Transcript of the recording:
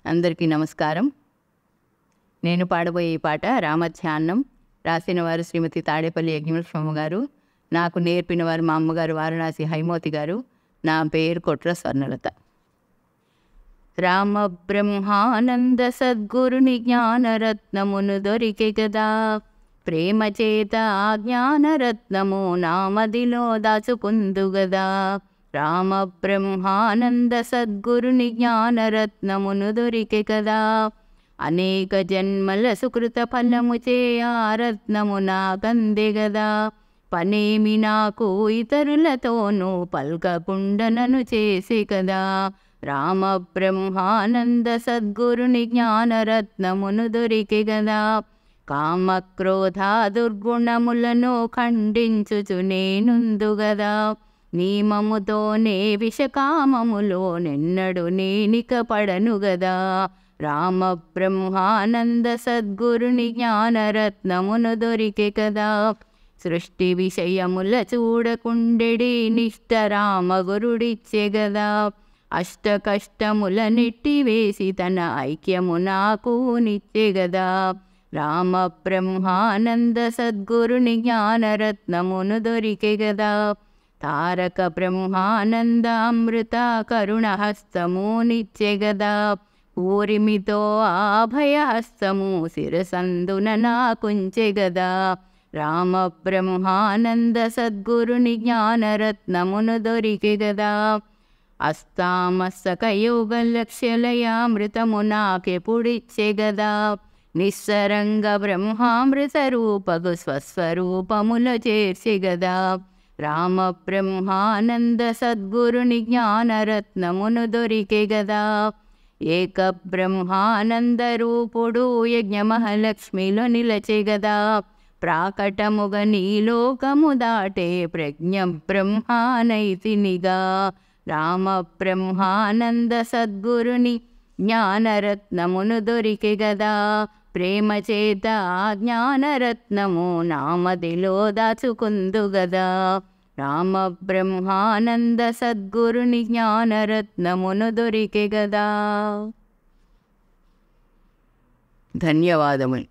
అందరికీ నమస్కారం. నేను పాడబోయే ఈ పాట రామధ్యానం. రాసినవారు శ్రీమతి తాడేపల్లి యజ్ఞలక్ష్మమ్మ గారు. నాకు నేర్పినవారు మా అమ్మగారు వారణాసి హైమోతి గారు. నా పేరు కొట్ర స్వర్ణలత. రామ బ్రహ్మానంద సద్గురుని జ్ఞానరత్నమును దొరికే గదా, ప్రేమ చేత ఆ జ్ఞానరత్నము నామదిలో దాచుకుందు గదా. రామ బ్రహ్మానంద సద్గురుని జ్ఞానరత్నమును దొరికే కదా, అనేక జన్మల సుకృత ఫలము చే ఆ రత్నము నాకందే గదా. పనేమి నాకు ఇతరులతోనూ పల్కకుండా నన్ను చేసి కదా. రామ బ్రహ్మానంద సద్గురుని జ్ఞానరత్నమును దొరికే గదా, కామక్రోధ దుర్గుణములను ఖండించుచు నేనుందు గదా. నియమముతోనే విషకామములో నిన్నడు నేనిక పడను గదా. రామ బ్రహ్మానంద సద్గురుని జ్ఞానరత్నమును దొరికే కదా, సృష్టి విషయముల చూడకుండెడి నిష్ట రామ గురుడిచ్చే గదా. అష్ట కష్టముల నెట్టివేసి తన ఐక్యము నాకు నిచ్చే గదా. రామ బ్రహ్మానంద సద్గురుని జ్ఞానరత్నమును దొరికే గదా, తారక బ్రహ్మానంద అమృత కరుణహస్తము నిచ్చే గదా. ఊరిమితో ఆభయహస్తము శిరసందున నాకుంచె గదా. రామ బ్రహ్మానంద సద్గురుని జ్ఞానరత్నమును దొరికే గదా, అస్తామస్తక యోగ లక్ష్యలయామృతము నాకెపుడిచ్చే గదా. నిస్సరంగ బ్రహ్మామృత రూపగు స్వస్వరూపముల చేర్చి గదా. రామ బ్రహ్మానంద సద్గురుని జ్ఞానరత్నమును దొరికే గదా, ఏక బ్రహ్మానంద రూపుడు యజ్ఞమహాలక్ష్మిలో నిలచే గదా. ప్రాకటముగ నీలోకము దాటే ప్రజ్ఞ బ్రహ్మానైతినిగా. రామ బ్రహ్మానంద సద్గురుని జ్ఞానరత్నమును దొరికే గదా, ప్రేమ చేత ఆ జ్ఞానరత్నము నామదిలో దాచుకుందు గదా. రామ బ్రహ్మానంద సద్గురుని జ్ఞానరత్నమును దొరికే గదా. ధన్యవాదములు.